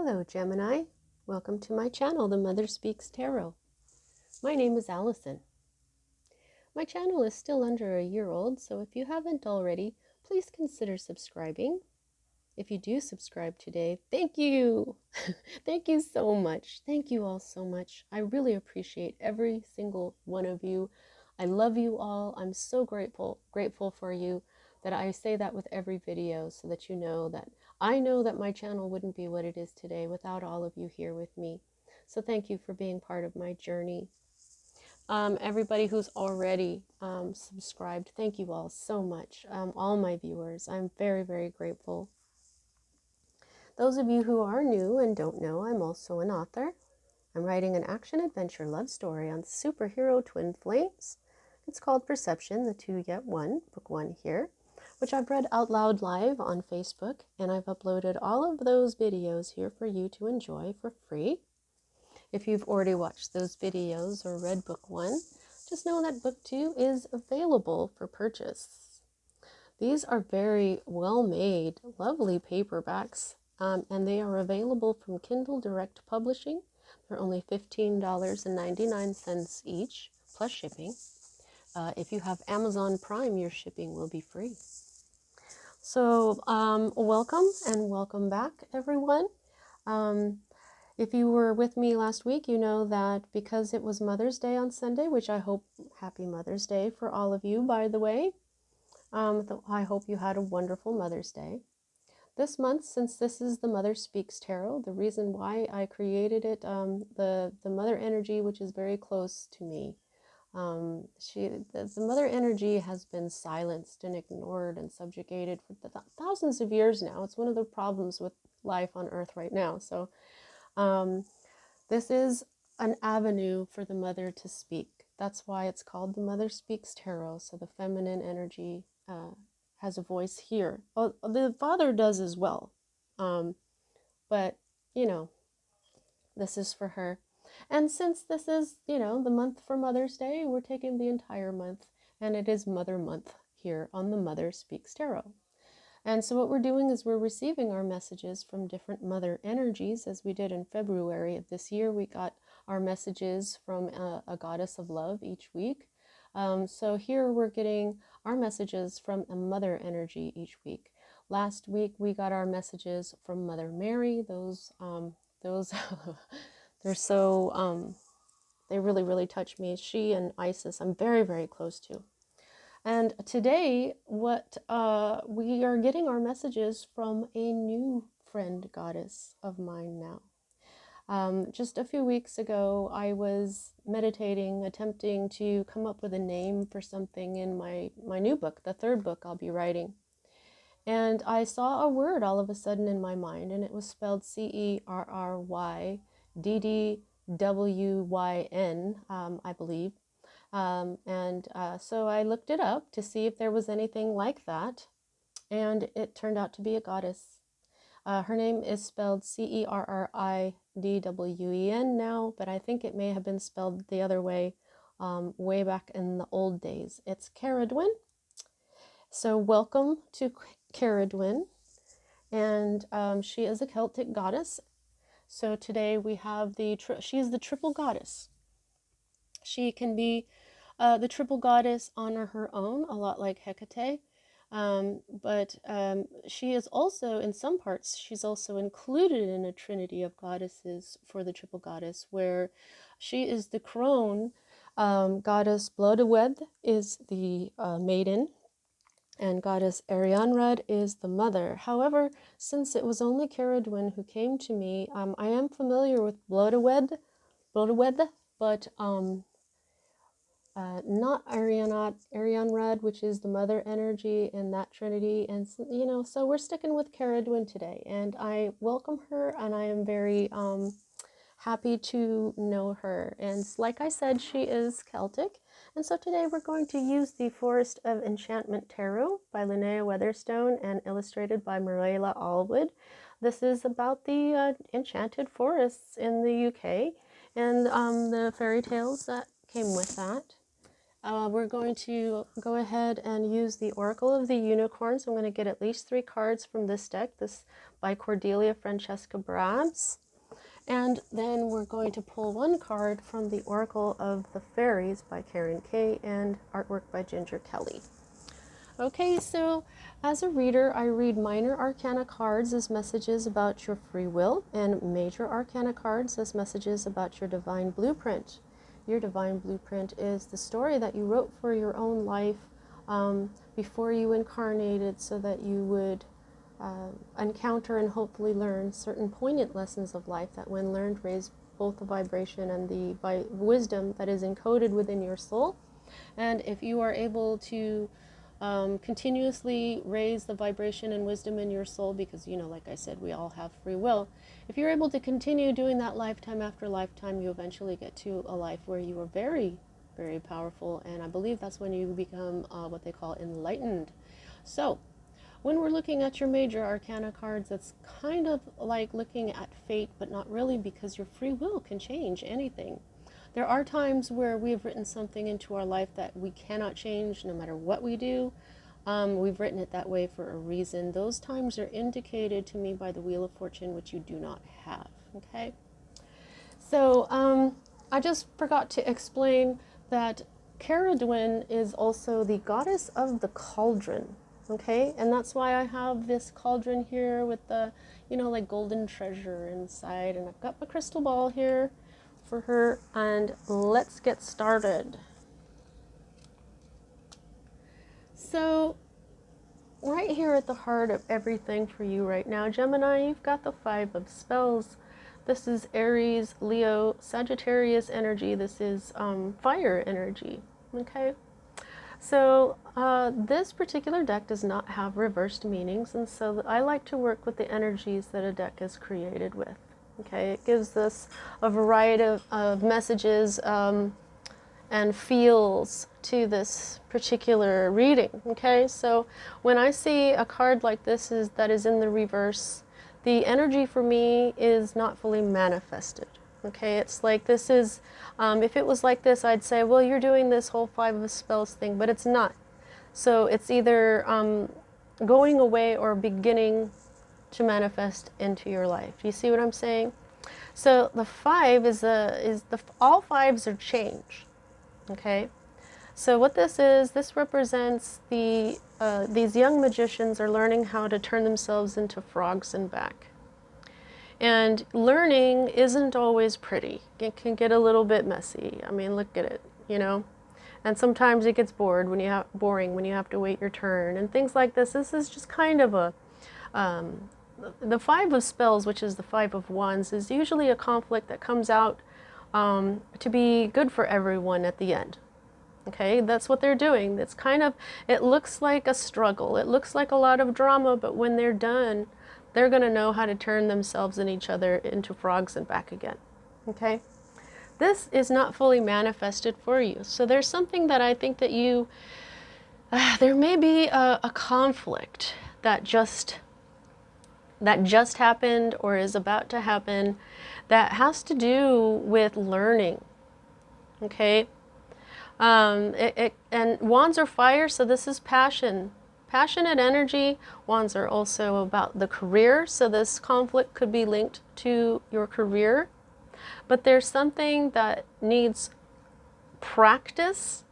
Hello, Gemini. Welcome to my channel, The Mother Speaks Tarot. My name is Allison. My channel is still under a year old, so if you haven't already, please consider subscribing. If you do subscribe today, thank you! Thank you so much. Thank you all so much. I really appreciate every single one of you. I love you all. I'm so grateful for you that I say that with every video so that you know that I know that my channel wouldn't be what it is today without all of you here with me. So thank you for being part of my journey. Everybody who's already subscribed, thank you all so much. All my viewers, I'm very, very grateful. Those of you who are new and don't know, I'm also an author. I'm writing an action-adventure love story on superhero twin flames. It's called Perception, the Two Yet One, book 1 here, which I've read out loud live on Facebook, and I've uploaded all of those videos here for you to enjoy for free. If you've already watched those videos or read book 1, just know that book 2 is available for purchase. These are very well-made, lovely paperbacks, and they are available from Kindle Direct Publishing. They're only $15.99 each, plus shipping. If you have Amazon Prime, your shipping will be free. So welcome and welcome back, everyone. If you were with me last week, you know that because it was Mother's Day on Sunday, which I hope, happy Mother's Day for all of you, by the way. I hope you had a wonderful Mother's Day. This month, since this is the Mother Speaks Tarot, the reason why I created it, the mother energy, which is very close to me, the mother energy has been silenced and ignored and subjugated for thousands of years now. It's one of the problems with life on Earth right now. So this is an avenue for the mother to speak. That's why it's called the Mother Speaks Tarot. So the feminine energy has a voice here. Oh, the father does as well. But, you know, this is for her. And since this is, you know, the month for Mother's Day, we're taking the entire month. And it is Mother Month here on the Mother Speaks Tarot. And so what we're doing is we're receiving our messages from different mother energies, as we did in February of this year. We got our messages from a goddess of love each week. So here we're getting our messages from a mother energy each week. Last week we got our messages from Mother Mary. Those they're so they really, really touch me. She and Isis I'm very, very close to. And today, what we are getting our messages from a new friend goddess of mine now. Just a few weeks ago, I was meditating, attempting to come up with a name for something in my new book, the 3rd book I'll be writing. And I saw a word all of a sudden in my mind, and it was spelled Cerrydwyn, I believe. So I looked it up to see if there was anything like that, and it turned out to be a goddess. Her name is spelled Cerridwen now, but I think it may have been spelled the other way way back in the old days. It's Cerridwen. So welcome to Cerridwen, and she is a Celtic goddess. So today we have she is the triple goddess. She can be the triple goddess on her own, a lot like Hecate, but she is also, in some parts, she's also included in a trinity of goddesses for the triple goddess, where she is the CRONE goddess. Blodeuwedd is the maiden, and goddess Aeshnidae is the mother. However, since it was only Cerridwen who came to me, I am familiar with Blodeuwedd, but not Aeshnidae, which is the mother energy in that trinity. And you know, so we're sticking with Cerridwen today, and I welcome her, and I am very happy to know her. And like I said, she is Celtic, and so today we're going to use the Forest of Enchantment Tarot by Linnea Weatherstone and illustrated by Marilla Allwood. This is about the enchanted forests in the UK and the fairy tales that came with that. We're going to go ahead and use the Oracle of the Unicorn. So I'm going to get at least 3 cards from this deck, this by Cordelia Francesca Brabs. And then we're going to pull 1 card from the Oracle of the Fairies by Karen Kay and artwork by Ginger Kelly. Okay, so as a reader, I read minor arcana cards as messages about your free will and major arcana cards as messages about your divine blueprint. Your divine blueprint is the story that you wrote for your own life before you incarnated so that you would encounter and hopefully learn certain poignant lessons of life that when learned raise both the vibration and the wisdom that is encoded within your soul. And if you are able to continuously raise the vibration and wisdom in your soul, because, you know, like I said, we all have free will. If you're able to continue doing that lifetime after lifetime, you eventually get to a life where you are very, very powerful. And I believe that's when you become what they call enlightened. So when we're looking at your major arcana cards, it's kind of like looking at fate, but not really, because your free will can change anything. There are times where we've written something into our life that we cannot change no matter what we do. We've written it that way for a reason. Those times are indicated to me by the Wheel of Fortune, which you do not have, okay? So I just forgot to explain that Cerridwen is also the goddess of the cauldron, okay? And that's why I have this cauldron here with the, you know, like golden treasure inside. And I've got my crystal ball here for her, and let's get started. So right here at the heart of everything for you right now, Gemini, you've got the 5 of spells. This is Aries, Leo, Sagittarius energy. This is fire energy, okay? So this particular deck does not have reversed meanings, and so I like to work with the energies that a deck is created with. Okay, it gives us a variety of messages and feels to this particular reading. Okay, so when I see a card like this that is in the reverse, the energy for me is not fully manifested. Okay, it's like this is, if it was like this, I'd say, well, you're doing this whole 5 of spells thing, but it's not. So it's either going away or beginning to manifest into your life. Do you see what I'm saying? So the 5 all 5s are change. Okay. So what this represents these young magicians are learning how to turn themselves into frogs and back. And learning isn't always pretty. It can get a little bit messy. I mean, look at it, you know. And sometimes it gets boring when you have to wait your turn and things like this. This is just kind of a the 5 of spells, which is the 5 of wands, is usually a conflict that comes out to be good for everyone at the end. Okay, that's what they're doing. It's kind of, it looks like a struggle. It looks like a lot of drama, but when they're done, they're going to know how to turn themselves and each other into frogs and back again. Okay, this is not fully manifested for you. So there's something that I think that there may be a conflict that just happened or is about to happen that has to do with learning. Okay, and wands are fire, so this is passionate energy. Wands are also about the career, so this conflict could be linked to your career. But there's something that needs practice,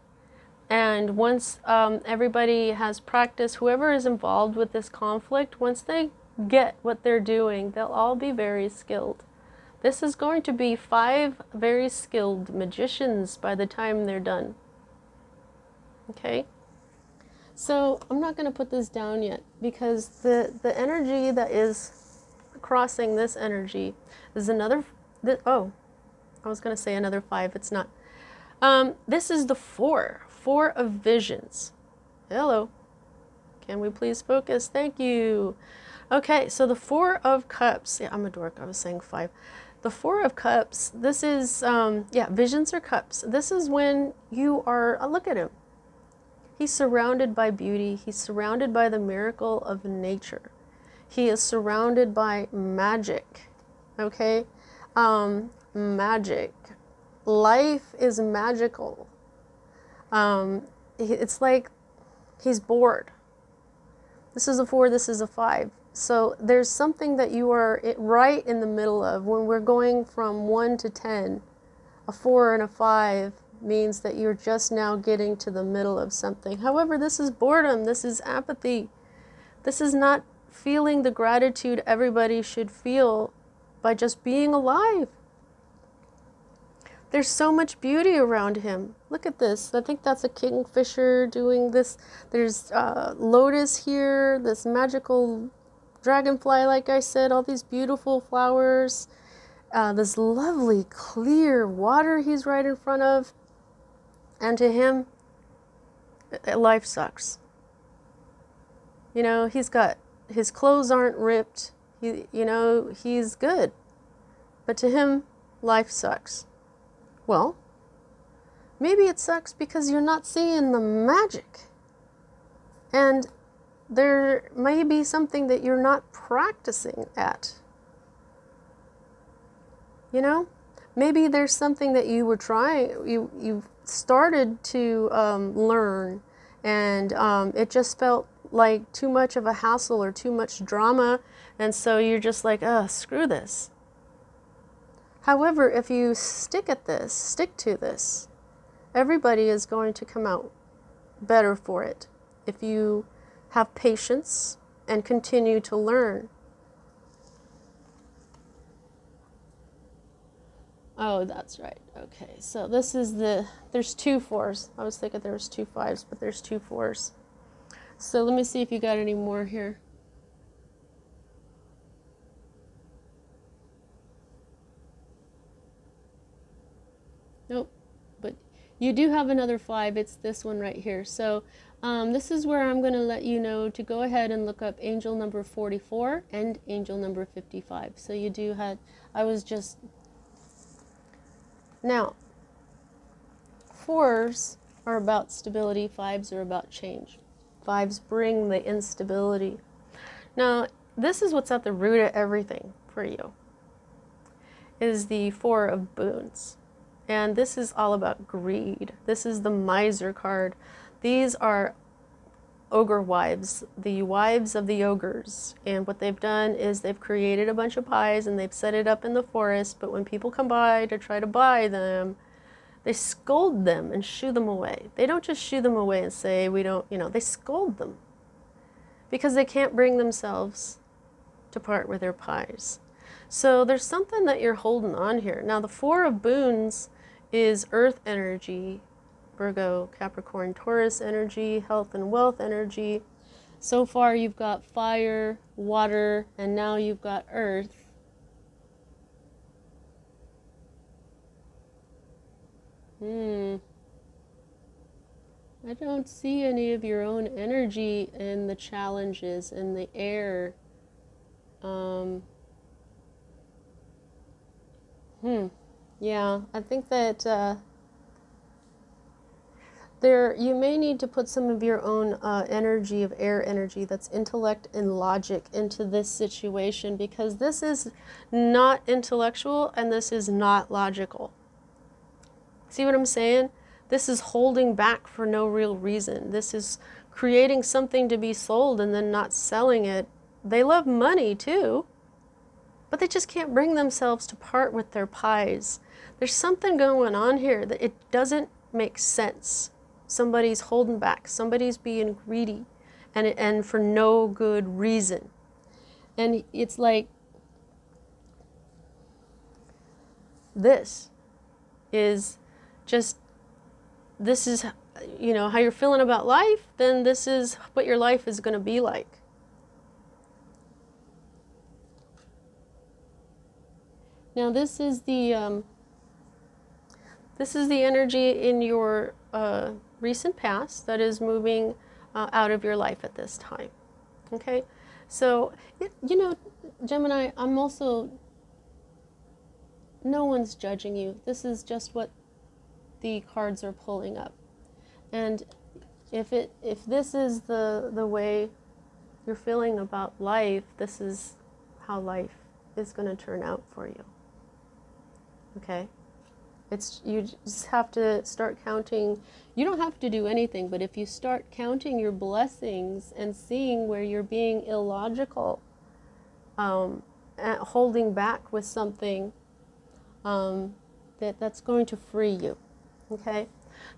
and once everybody has practice, whoever is involved with this conflict, once they get what they're doing, they'll all be very skilled. This is going to be 5 very skilled magicians by the time they're done. Okay? So I'm not going to put this down yet, because the energy that is crossing this energy is another, oh, I was going to say another 5, it's not. This is the 4 of visions. Hello. Can we please focus? Thank you. Okay, so the 4 of cups. Yeah, I'm a dork. I was saying 5. The 4 of cups, this is, visions or cups. This is when you are, look at him. He's surrounded by beauty. He's surrounded by the miracle of nature. He is surrounded by magic. Okay? Magic. Life is magical. It's like he's bored. This is a 4, this is a 5. So there's something that you are right in the middle of. When we're going from 1 to 10, a 4 and a 5 means that you're just now getting to the middle of something. However, this is boredom, this is apathy. This is not feeling the gratitude everybody should feel by just being alive. There's so much beauty around him. Look at this. I think that's a kingfisher doing this. There's lotus here, this magical dragonfly, like I said, all these beautiful flowers, this lovely clear water he's right in front of. And to him, life sucks. You know, he's got, his clothes aren't ripped. He's good. But to him, life sucks. Well, maybe it sucks because you're not seeing the magic. And there may be something that you're not practicing at. You know? Maybe there's something that you were trying, you've started to learn, and it just felt like too much of a hassle or too much drama, and so you're just like, screw this. However, if you stick to this, everybody is going to come out better for it if you have patience and continue to learn. Oh, that's right. Okay, so this is there's 2 4s. I was thinking there was 2 5s, but there's 2 4s. So let me see if you got any more here. Nope, but you do have another 5. It's this one right here. So this is where I'm going to let you know to go ahead and look up angel number 44 and angel number 55. So you do have, now, 4s are about stability, 5s are about change. 5s bring the instability. Now, this is what's at the root of everything for you, is the 4 of boons. And this is all about greed. This is the miser card. These are ogre wives, the wives of the ogres. And what they've done is they've created a bunch of pies and they've set it up in the forest. But when people come by to try to buy them, they scold them and shoo them away. They don't just shoo them away and say, we don't, they scold them. Because they can't bring themselves to part with their pies. So there's something that you're holding on here. Now the 4 of boons is earth energy, Virgo, Capricorn, Taurus energy, health and wealth energy. So far you've got fire, water, and now you've got earth. I don't see any of your own energy in the challenges in the air. Yeah, I think that you may need to put some of your own energy of air energy, that's intellect and logic, into this situation, because this is not intellectual and this is not logical. See what I'm saying? This is holding back for no real reason. This is creating something to be sold and then not selling it. They love money too, but they just can't bring themselves to part with their pies. There's something going on here that it doesn't make sense. Somebody's holding back. Somebody's being greedy, and for no good reason. And it's like, this is how you're feeling about life, then this is what your life is going to be like. Now this is the energy in your recent past that is moving out of your life at this time. Okay, so Gemini, no one's judging you. This is just what the cards are pulling up. And if this is the way you're feeling about life, this is how life is going to turn out for you. Okay? You just have to start counting. You don't have to do anything, but if you start counting your blessings and seeing where you're being illogical, holding back with something, that's going to free you. Okay?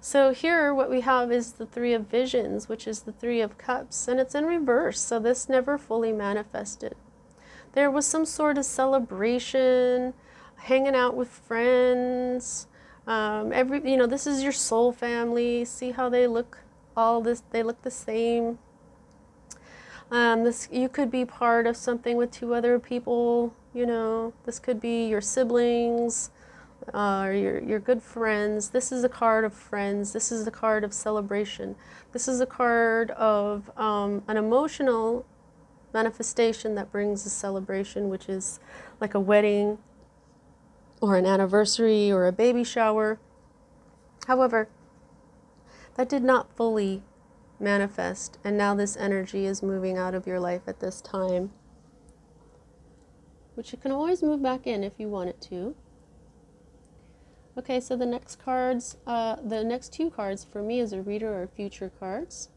So here what we have is the Three of Visions, which is the Three of Cups, and it's in reverse, so this never fully manifested. There was some sort of celebration, hanging out with friends. This is your soul family. See how they look, they look the same. You could be part of something with two other people, this could be your siblings, your good friends. This is a card of friends. This is a card of celebration. This is a card of an emotional manifestation that brings a celebration, which is like a wedding or an anniversary or a baby shower. However, that did not fully manifest, and now this energy is moving out of your life at this time, which you can always move back in if you want it to. Okay, so the next cards, the next two cards for me as a reader are future cards.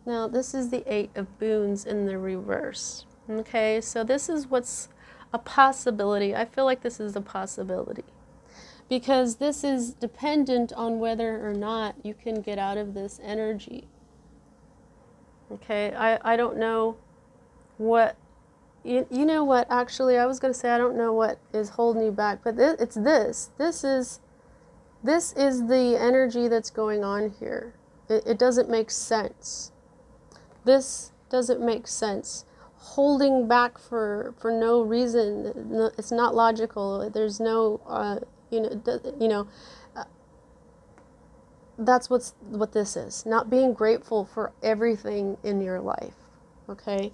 Now, this is the Eight of Boons in the reverse. Okay, so this is what's a possibility. I feel like this is a possibility because this is dependent on whether or not you can get out of this energy. Okay, I don't know what, you know what, actually, I was going to say I don't know what is holding you back, but it's this. This is the energy that's going on here. It doesn't make sense. This doesn't make sense. Holding back for no reason. It's not logical. There's no, that's what this is. Not being grateful for everything in your life. Okay?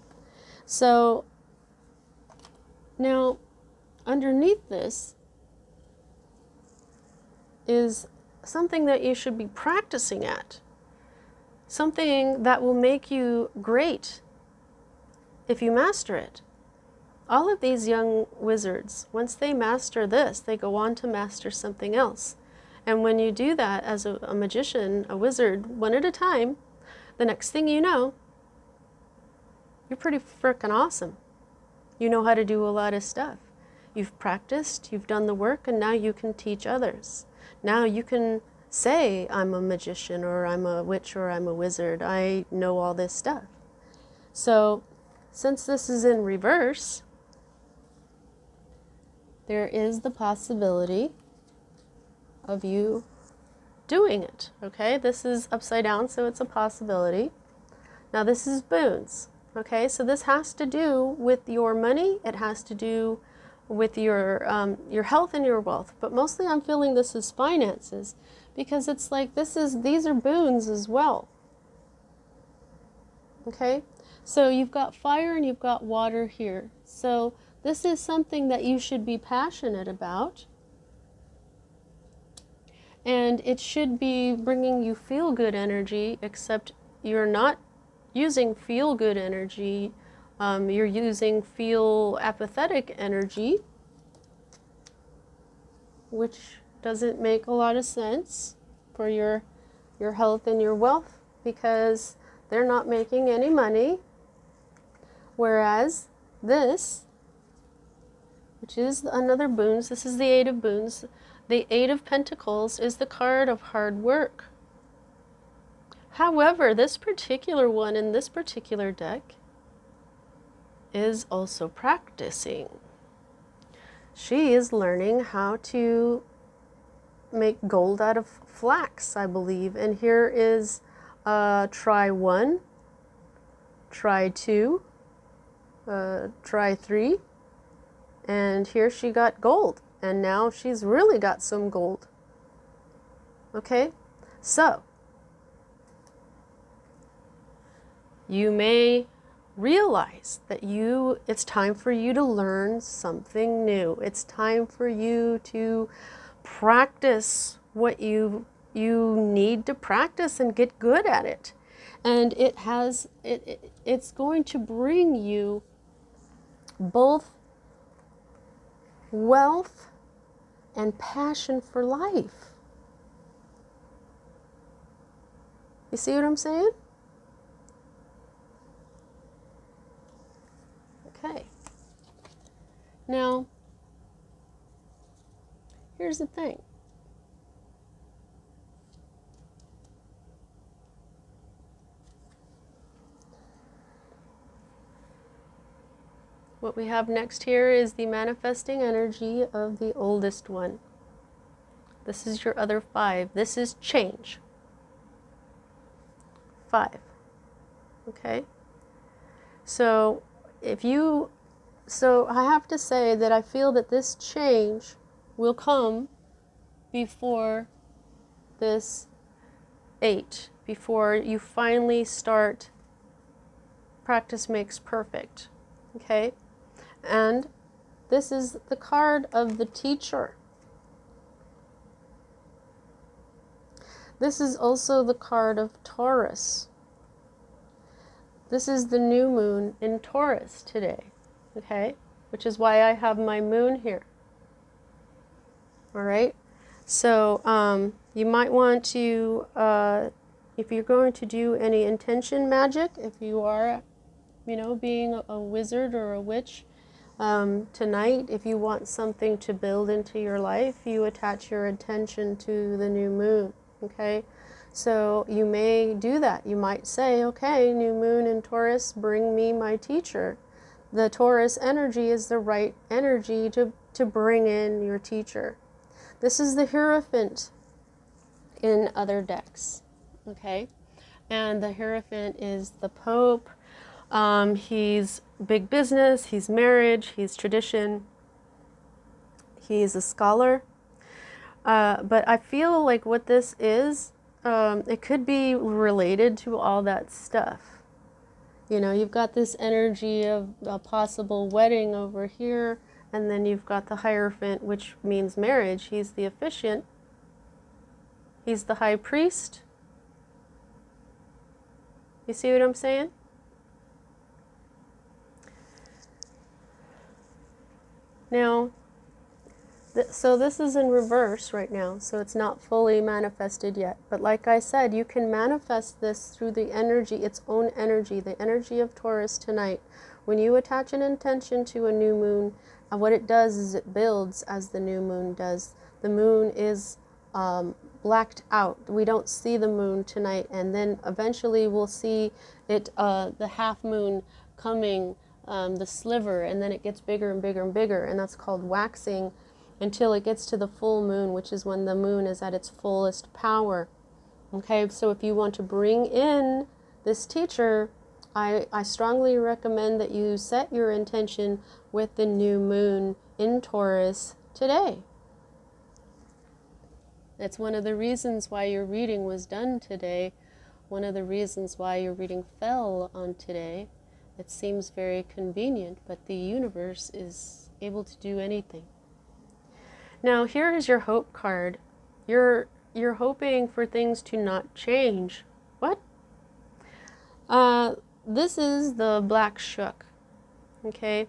So, now, underneath this is something that you should be practicing at. Something that will make you great if you master it. All of these young wizards, once they master this, they go on to master something else. And when you do that as a magician, a wizard, one at a time, the next thing you know, you're pretty frickin' awesome. You know how to do a lot of stuff. You've practiced, you've done the work, and now you can teach others. Now you can say, I'm a magician, or I'm a witch, or I'm a wizard. I know all this stuff. So, since this is in reverse, there is the possibility of you doing it, okay? This is upside down, so it's a possibility. Now this is boons, okay? So this has to do with your money. It has to do with your health and your wealth. But mostly I'm feeling this is finances, because it's like these are boons as well, okay? So you've got fire and you've got water here. So this is something that you should be passionate about. And it should be bringing you feel-good energy, except you're not using feel-good energy. You're using feel-apathetic energy, which doesn't make a lot of sense for your health and your wealth, because they're not making any money. Whereas this, which is another boons, this is the Eight of Boons. The Eight of Pentacles is the card of hard work. However, this particular one in this particular deck is also practicing. She is learning how to make gold out of flax, I believe. And here is try 1, try 2, try 3, and here she got gold. And now she's really got some gold. Okay? So, you may realize that it's time for you to learn something new. It's time for you to practice what you need to practice and get good at it. And it's going to bring you both wealth and passion for life. You see what I'm saying? Okay. Now, here's the thing. What we have next here is the manifesting energy of the oldest one. This is your other 5. This is change. 5. Okay? So I have to say that I feel that this change will come before this 8, before you finally start practice makes perfect. Okay? And this is the card of the teacher. This is also the card of Taurus. This is the new moon in Taurus today, okay? Which is why I have my moon here. All right? So you might want to, if you're going to do any intention magic, if you are, being a wizard or a witch, tonight, if you want something to build into your life, you attach your intention to the new moon, okay? So you may do that. You might say, okay, new moon in Taurus, bring me my teacher. The Taurus energy is the right energy to bring in your teacher. This is the Hierophant in other decks, okay? And the Hierophant is the Pope. He's big business, he's marriage, he's tradition, he's a scholar. But I feel like what this is, it could be related to all that stuff. You've got this energy of a possible wedding over here, and then you've got the Hierophant, which means marriage. He's the officiant. He's the high priest. You see what I'm saying? Now, so this is in reverse right now, so it's not fully manifested yet. But like I said, you can manifest this through the energy, its own energy, the energy of Taurus tonight. When you attach an intention to a new moon, what it does is it builds as the new moon does. The moon is blacked out. We don't see the moon tonight, and then eventually we'll see it, the half moon coming, the sliver, and then it gets bigger and bigger and bigger, and that's called waxing, until it gets to the full moon, which is when the moon is at its fullest power. Okay, so if you want to bring in this teacher, I strongly recommend that you set your intention with the new moon in Taurus today. That's one of the reasons why your reading was done today, one of the reasons why your reading fell on today. It seems very convenient, but the universe is able to do anything. Now, here is your hope card. You're hoping for things to not change. What? This is the Black Shook, okay?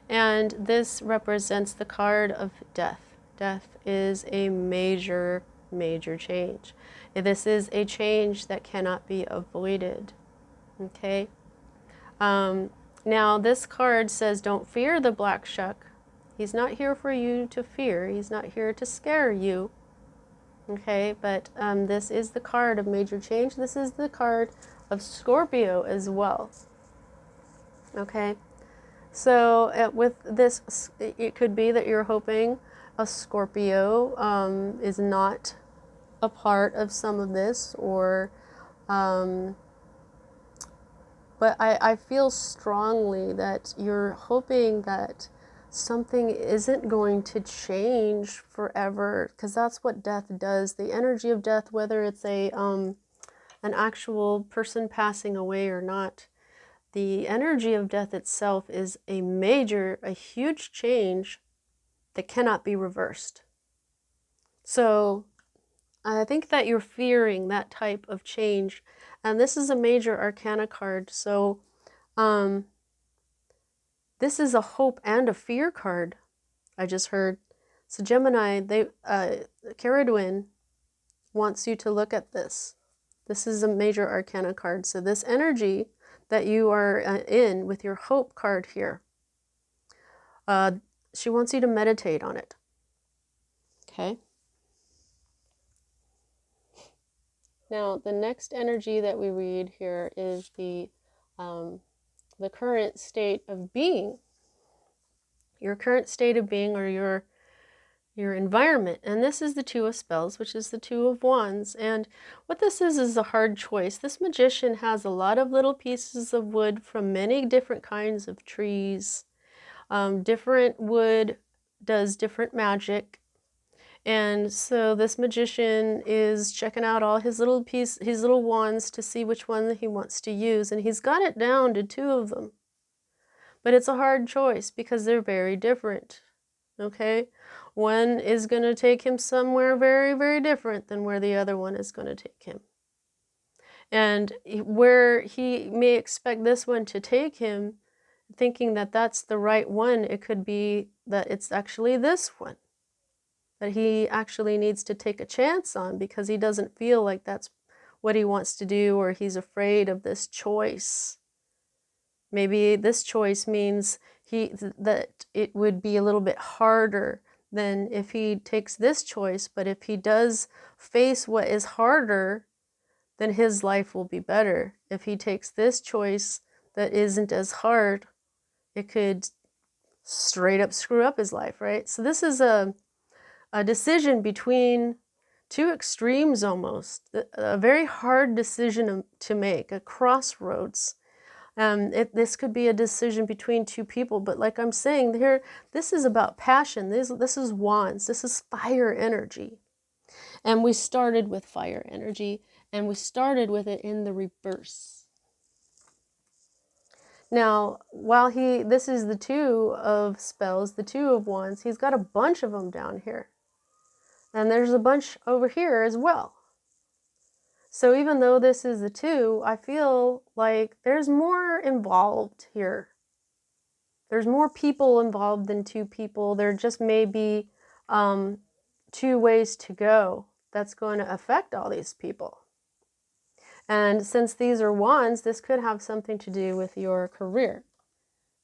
And this represents the card of death. Death is a major, major change. This is a change that cannot be avoided, okay? Now, this card says, don't fear the Black Shuck. He's not here for you to fear. He's not here to scare you. Okay, but this is the card of major change. This is the card of Scorpio as well. Okay, so with this, it could be that you're hoping a Scorpio is not a part of some of this, or but I feel strongly that you're hoping that something isn't going to change forever, because that's what death does. The energy of death, whether it's an actual person passing away or not, the energy of death itself is a huge change that cannot be reversed. So I think that you're fearing that type of change, and this is a major arcana card, so this is a hope and a fear card, I just heard. So Gemini, Cerridwen wants you to look at this. This is a major arcana card. So this energy that you are in with your hope card here, she wants you to meditate on it. Okay. Now, the next energy that we read here is the current state of being. Your current state of being, or your environment. And this is the Two of Spells, which is the Two of Wands. And what this is a hard choice. This magician has a lot of little pieces of wood from many different kinds of trees. Different wood does different magic. And so this magician is checking out all his little wands to see which one he wants to use. And he's got it down to 2 of them. But it's a hard choice because they're very different. Okay? One is going to take him somewhere very, very different than where the other one is going to take him. And where he may expect this one to take him, thinking that that's the right one, it could be that it's actually this one that he actually needs to take a chance on because he doesn't feel like that's what he wants to do, or he's afraid of this choice. Maybe this choice means that it would be a little bit harder than if he takes this choice, but if he does face what is harder, then his life will be better. If he takes this choice that isn't as hard, it could straight up screw up his life, right? So this is a decision between 2 extremes almost, a very hard decision to make, a crossroads. This could be a decision between 2 people, but like I'm saying here, this is about passion. This is wands. This is fire energy. And we started with fire energy, and we started with it in the reverse. Now, while this is the 2 of spells, the 2 of wands, he's got a bunch of them down here. And there's a bunch over here as well. So even though this is the 2, I feel like there's more involved here. There's more people involved than 2 people. There just may be 2 ways to go that's going to affect all these people. And since these are wands, this could have something to do with your career.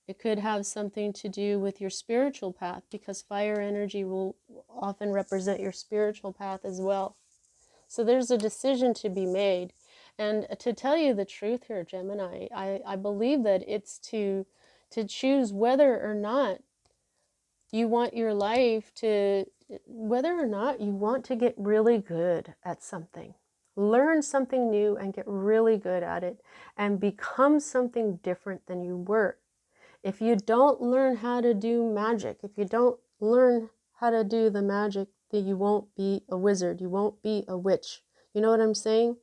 It could have something to do with your spiritual path, because fire energy will often represent your spiritual path as well. So there's a decision to be made. And to tell you the truth here, Gemini, I believe that it's to choose whether or not you want your life to, whether or not you want to get really good at something. Learn something new and get really good at it and become something different than you were. If you don't learn how to do magic, if you don't learn how to do the magic, then you won't be a wizard, you won't be a witch. You know what I'm saying?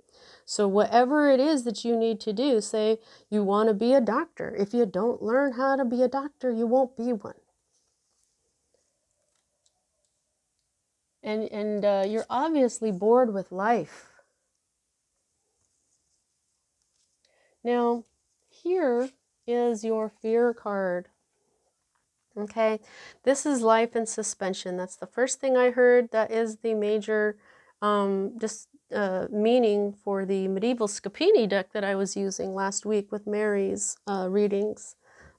So whatever it is that you need to do, say you want to be a doctor. If you don't learn how to be a doctor, you won't be one. And you're obviously bored with life. Now, here is your fear card. Okay, this is life in suspension. That's the first thing I heard. That is the major meaning for the medieval Scapini deck that I was using last week with Mary's readings.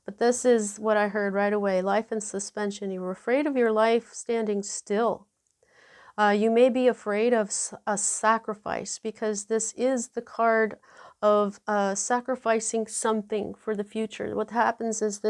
But this is what I heard right away. Life in suspension. You were afraid of your life standing still. You may be afraid of a sacrifice, because this is the card of sacrificing something for the future. What happens is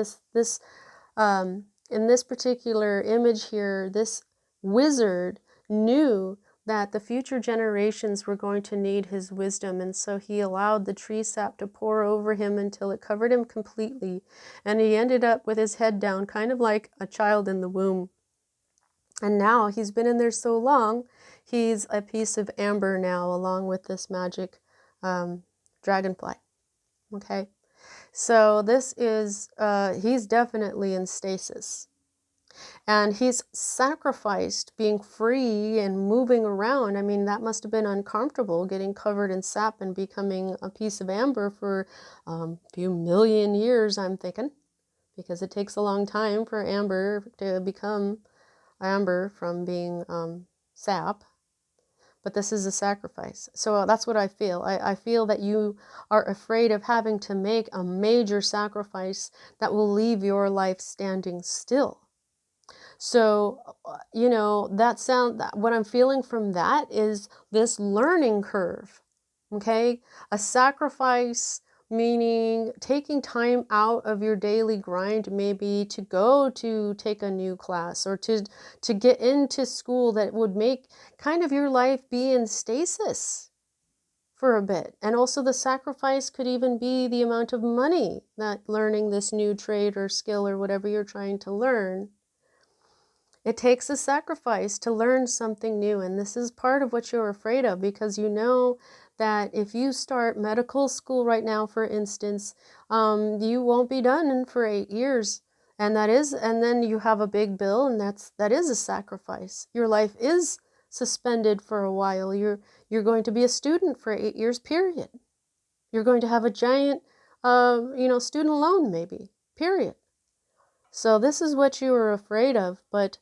in this particular image here, this wizard knew that the future generations were going to need his wisdom, and so he allowed the tree sap to pour over him until it covered him completely, and he ended up with his head down, kind of like a child in the womb. And now he's been in there so long, he's a piece of amber now, along with this magic dragonfly. Okay, so this is, he's definitely in stasis. And he's sacrificed being free and moving around. I mean, that must have been uncomfortable, getting covered in sap and becoming a piece of amber for a few million years, I'm thinking, because it takes a long time for amber to become amber from being sap, but this is a sacrifice. So that's what I feel. I feel that you are afraid of having to make a major sacrifice that will leave your life standing still. So, you know, what I'm feeling from that is this learning curve, okay? A sacrifice, meaning taking time out of your daily grind, maybe to go to take a new class or to get into school that would make kind of your life be in stasis for a bit. And also the sacrifice could even be the amount of money that learning this new trade or skill or whatever you're trying to learn. It takes a sacrifice to learn something new, and this is part of what you're afraid of, because you know that if you start medical school right now, for instance, you won't be done for 8 years, and then you have a big bill, and that is a sacrifice. Your life is suspended for a while. You're going to be a student for 8 years, period. You're going to have a giant, student loan, maybe, period. So this is what you were afraid of, but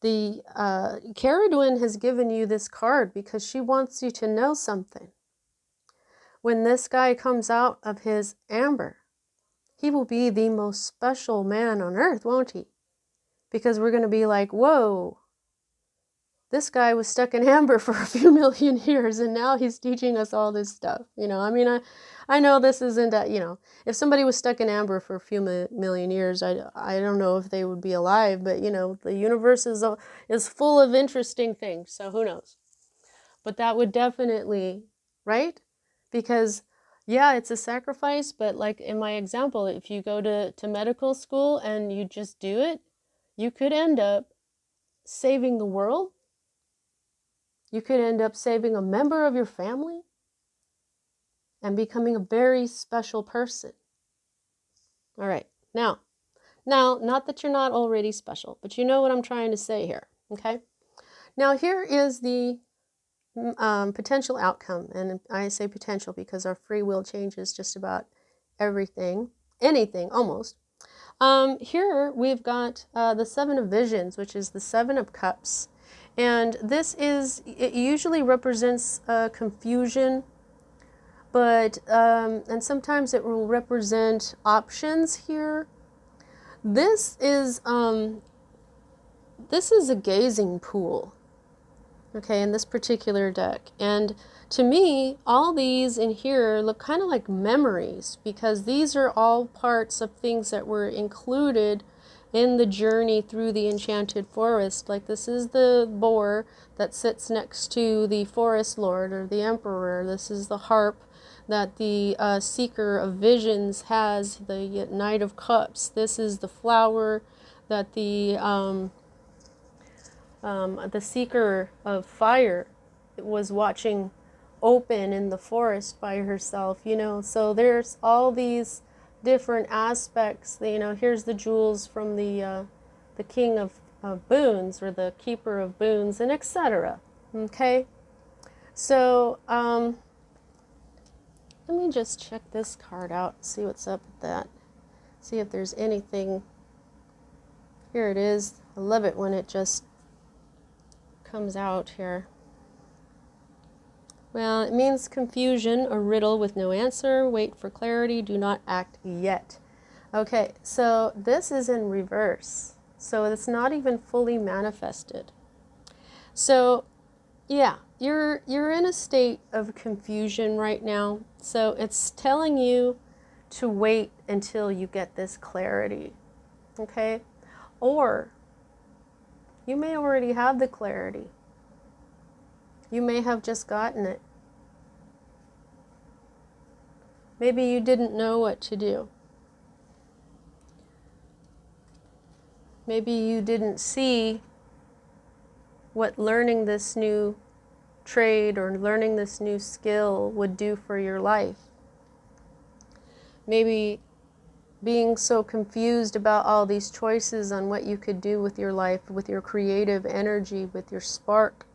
the Cerridwen has given you this card because she wants you to know something. When this guy comes out of his amber, he will be the most special man on earth, won't he? Because we're going to be like, whoa, this guy was stuck in amber for a few million years and now he's teaching us all this stuff. You know, I mean, I know this isn't, if somebody was stuck in amber for a few million years, I don't know if they would be alive, but you know, the universe is full of interesting things. So who knows? But that would definitely, right? Because yeah, it's a sacrifice, but like in my example, if you go to medical school and you just do it, you could end up saving the world. You could end up saving a member of your family and becoming a very special person. All right, now, not that you're not already special, but you know what I'm trying to say here, okay? Now, here is the potential outcome, and I say potential because our free will changes just about everything, anything, almost. Here we've got the Seven of Visions, which is the Seven of Cups. And it usually represents confusion, but, and sometimes it will represent options here. This is a gazing pool, okay, in this particular deck. And to me, all these in here look kind of like memories, because these are all parts of things that were included in the journey through the enchanted forest. Like this is the boar that sits next to the forest lord or the emperor. This is the harp that the seeker of visions has, the Knight of Cups. This is the flower that the seeker of fire was watching open in the forest by herself, you know. So there's all these different aspects. You know, here's the jewels from the king of boons, or the keeper of boons, and etc. Okay, so let me just check this card out, see what's up with that, see if there's anything. Here it is. I love it when it just comes out here. Well, it means confusion, a riddle with no answer. Wait for clarity. Do not act yet. Okay, so this is in reverse. So it's not even fully manifested. So yeah, you're in a state of confusion right now. So it's telling you to wait until you get this clarity. Okay? Or you may already have the clarity. You may have just gotten it. Maybe you didn't know what to do. Maybe you didn't see what learning this new trade or learning this new skill would do for your life. Maybe being so confused about all these choices on what you could do with your life, with your creative energy, with your spark.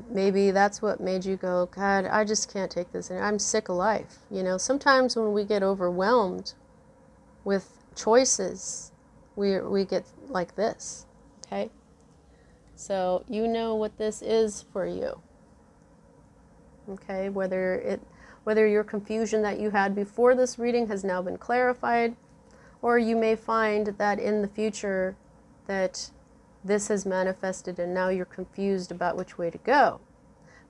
Maybe that's what made you go, God, I just can't take this. I'm sick of life. You know, sometimes when we get overwhelmed with choices, we get like this, okay? So you know what this is for you. Okay, whether your confusion that you had before this reading has now been clarified, or you may find that in the future that this has manifested and now you're confused about which way to go.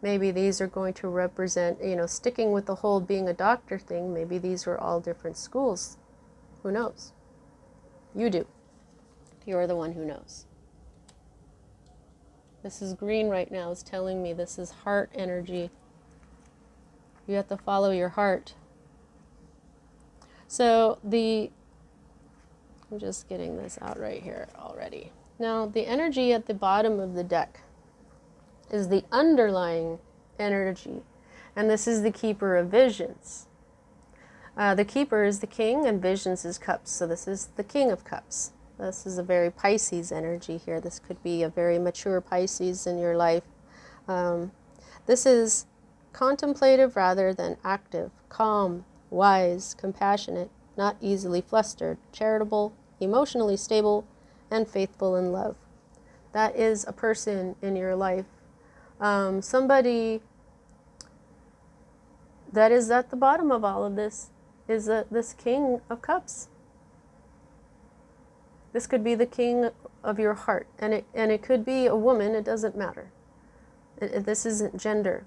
Maybe these are going to represent, sticking with the whole being a doctor thing, maybe these are all different schools. Who knows? You do. You're the one who knows. This is green right now, is telling me this is heart energy. You have to follow your heart. So I'm just getting this out right here already. Now, the energy at the bottom of the deck is the underlying energy, and this is the keeper of visions. The keeper is the king, and visions is cups, so this is the king of cups. This is a very Pisces energy here. This could be a very mature Pisces in your life. This is contemplative rather than active, calm, wise, compassionate, not easily flustered, charitable, emotionally stable, and faithful in love. That is a person in your life. Somebody that is at the bottom of all of this is this King of Cups. This could be the king of your heart, and it could be a woman. It doesn't matter. This isn't gender.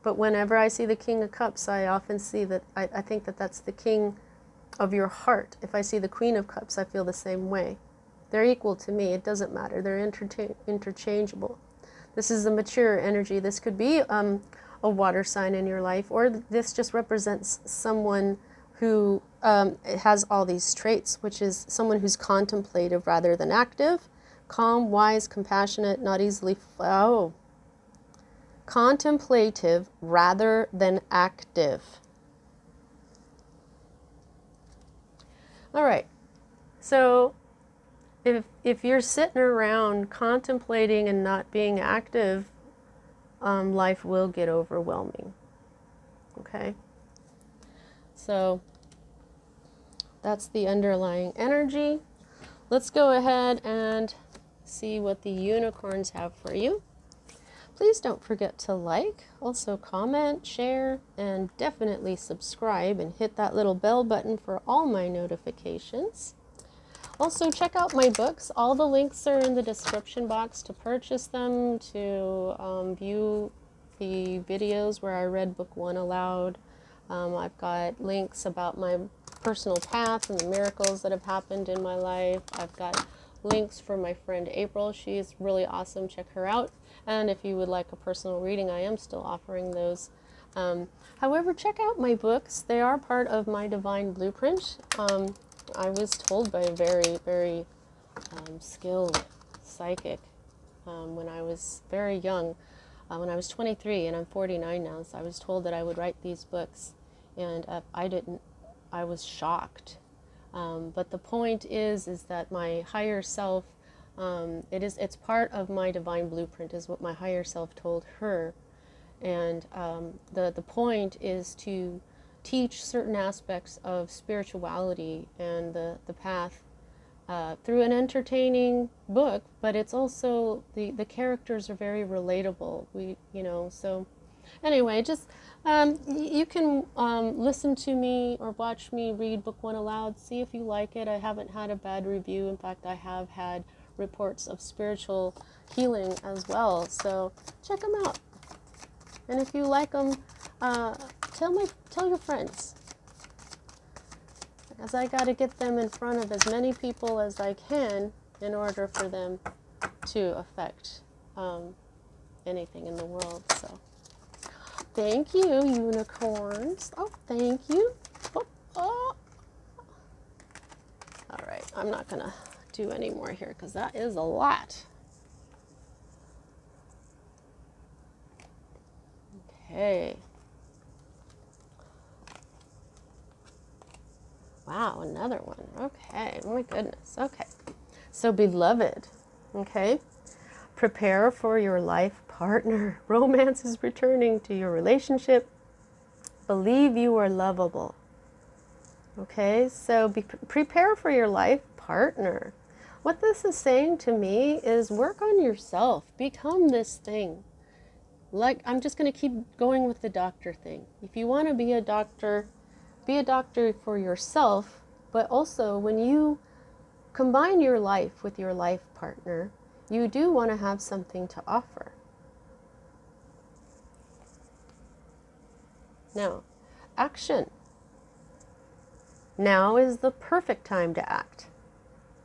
But whenever I see the King of Cups, I often see that I think that that's the king of your heart. If I see the Queen of Cups, I feel the same way. They're equal to me. It doesn't matter. They're interchangeable. This is the mature energy. This could be a water sign in your life, or this just represents someone who has all these traits, which is someone who's contemplative rather than active, calm, wise, compassionate, not easily... Contemplative rather than active. All right. So if you're sitting around contemplating and not being active, life will get overwhelming. Okay? So that's the underlying energy. Let's go ahead and see what the unicorns have for you. Please don't forget to like, also comment, share, and definitely subscribe and hit that little bell button for all my notifications. Also, check out my books. All the links are in the description box to purchase them, to view the videos where I read book 1 aloud. I've got links about my personal path and the miracles that have happened in my life. I've got links for my friend April. She's really awesome. Check her out. And if you would like a personal reading, I am still offering those. However, check out my books. They are part of my divine blueprint. I was told by a very, very skilled psychic when I was very young, when I was 23, and I'm 49 now, so I was told that I would write these books, and I didn't. I was shocked. But the point is that my higher self, it's part of my divine blueprint, is what my higher self told her. And the point is to teach certain aspects of spirituality and the path through an entertaining book, but it's also, the characters are very relatable. So anyway, just you can listen to me or watch me read book 1 aloud, see if you like it. I haven't had a bad review. In fact, I have had reports of spiritual healing as well, so check them out. And if you like them, tell your friends, because I got to get them in front of as many people as I can in order for them to affect anything in the world. So thank you, unicorns. Oh, thank you. Oh. All right, I'm not gonna do any more here because that is a lot. Okay. Wow, another one. Okay, oh my goodness. Okay. So, beloved, okay, prepare for your life partner. Romance is returning to your relationship. Believe you are lovable. Okay, so prepare for your life partner. What this is saying to me is work on yourself. Become this thing. Like, I'm just going to keep going with the doctor thing. If you want to be a doctor for yourself, but also when you combine your life with your life partner, you do want to have something to offer. Now, action. Now is the perfect time to act.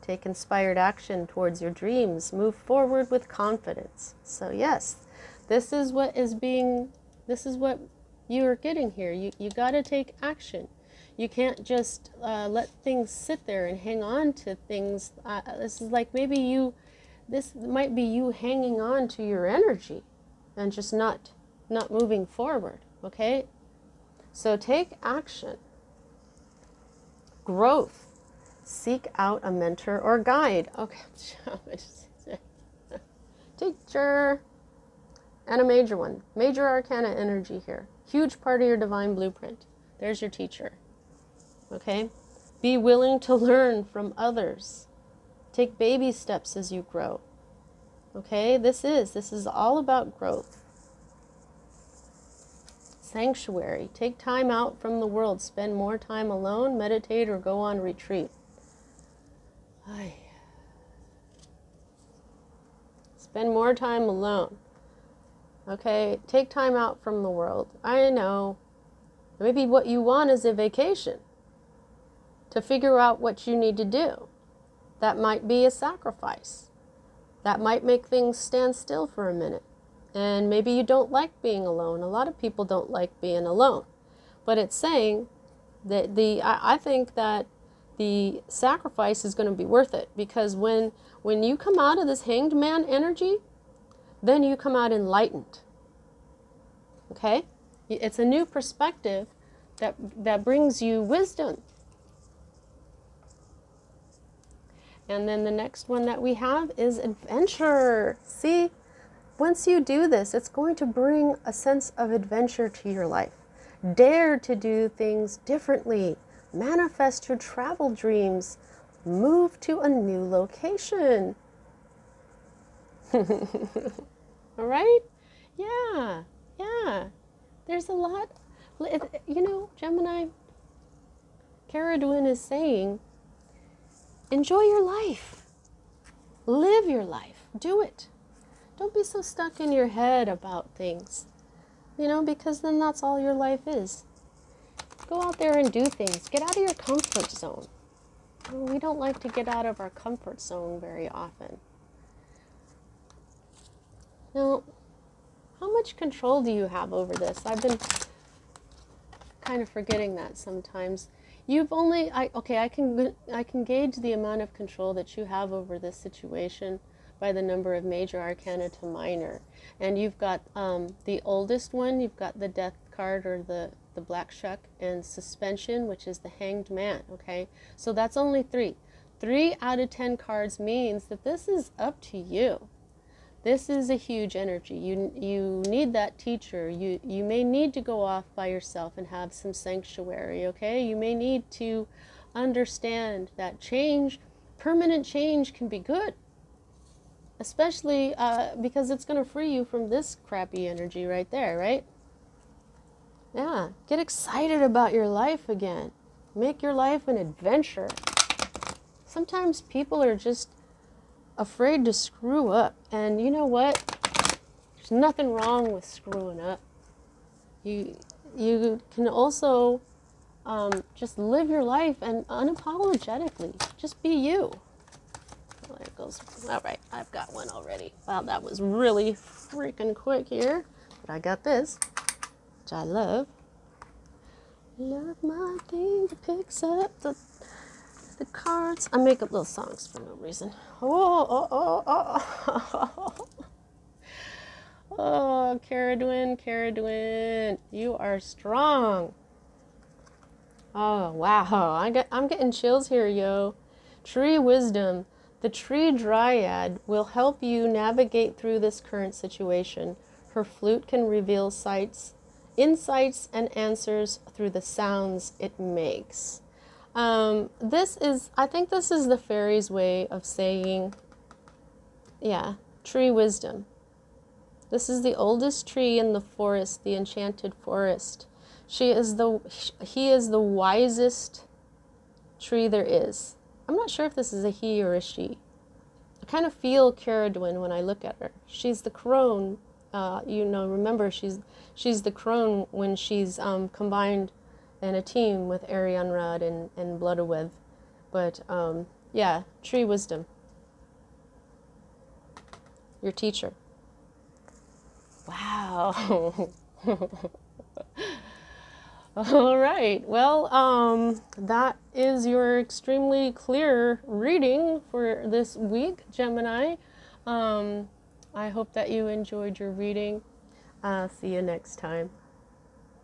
Take inspired action towards your dreams. Move forward with confidence. So yes, this is what you're getting here. You got to take action. You can't just let things sit there and hang on to things. This is like this might be you hanging on to your energy and just not moving forward, okay? So take action. Growth. Seek out a mentor or guide. Okay, teacher. And a major one. Major arcana energy here. Huge part of your divine blueprint. There's your teacher. Okay? Be willing to learn from others. Take baby steps as you grow. Okay? This is all about growth. Sanctuary. Take time out from the world. Spend more time alone, meditate, or go on retreat. Spend more time alone. Okay? Take time out from the world. I know. Maybe what you want is a vacation to figure out what you need to do. That might be a sacrifice. That might make things stand still for a minute. And maybe you don't like being alone. A lot of people don't like being alone. But it's saying that I think that the sacrifice is going to be worth it, because when you come out of this hanged man energy, then you come out enlightened. Okay? It's a new perspective that brings you wisdom. And then the next one that we have is adventure. See, once you do this, it's going to bring a sense of adventure to your life. Dare to do things differently. Manifest your travel dreams. Move to a new location. All right? Yeah. There's a lot. You know, Gemini, Cerridwen is saying, enjoy your life. Live your life. Do it. Don't be so stuck in your head about things, you know, because then that's all your life is. Go out there and do things. Get out of your comfort zone. We don't like to get out of our comfort zone very often. Now, how much control do you have over this? I've been kind of forgetting that sometimes. I can gauge the amount of control that you have over this situation by the number of major arcana to minor. And you've got the oldest one, you've got the death card, or the black shuck, and suspension, which is the hanged man, okay? So that's only 3. 3 out of 10 cards means that this is up to you. This is a huge energy. You need that teacher. You may need to go off by yourself and have some sanctuary, okay? You may need to understand that change, permanent change, can be good. Especially because it's going to free you from this crappy energy right there, right? Yeah, get excited about your life again. Make your life an adventure. Sometimes people are just afraid to screw up. And you know what? There's nothing wrong with screwing up. You can also just live your life and unapologetically. Just be you. There it goes. All right, I've got one already. Wow, that was really freaking quick here. But I got this, which I love. Love my thing that picks up the cards. I make up little songs for no reason. Oh, Cerridwen, you are strong. Oh, wow. I'm getting chills here, yo. Tree wisdom. The tree dryad will help you navigate through this current situation. Her flute can reveal insights, and answers through the sounds it makes. I think this is the fairies' way of saying, yeah, tree wisdom. This is the oldest tree in the forest, the enchanted forest. He is the wisest tree there is. I'm not sure if this is a he or a she. I kind of feel Cerridwen when I look at her. She's the crone. Remember she's the crone when she's combined in a team with Arianrod and Bloodaweth. But yeah, tree wisdom. Your teacher. Wow. All right. Well, that is your extremely clear reading for this week, Gemini. I hope that you enjoyed your reading. See you next time.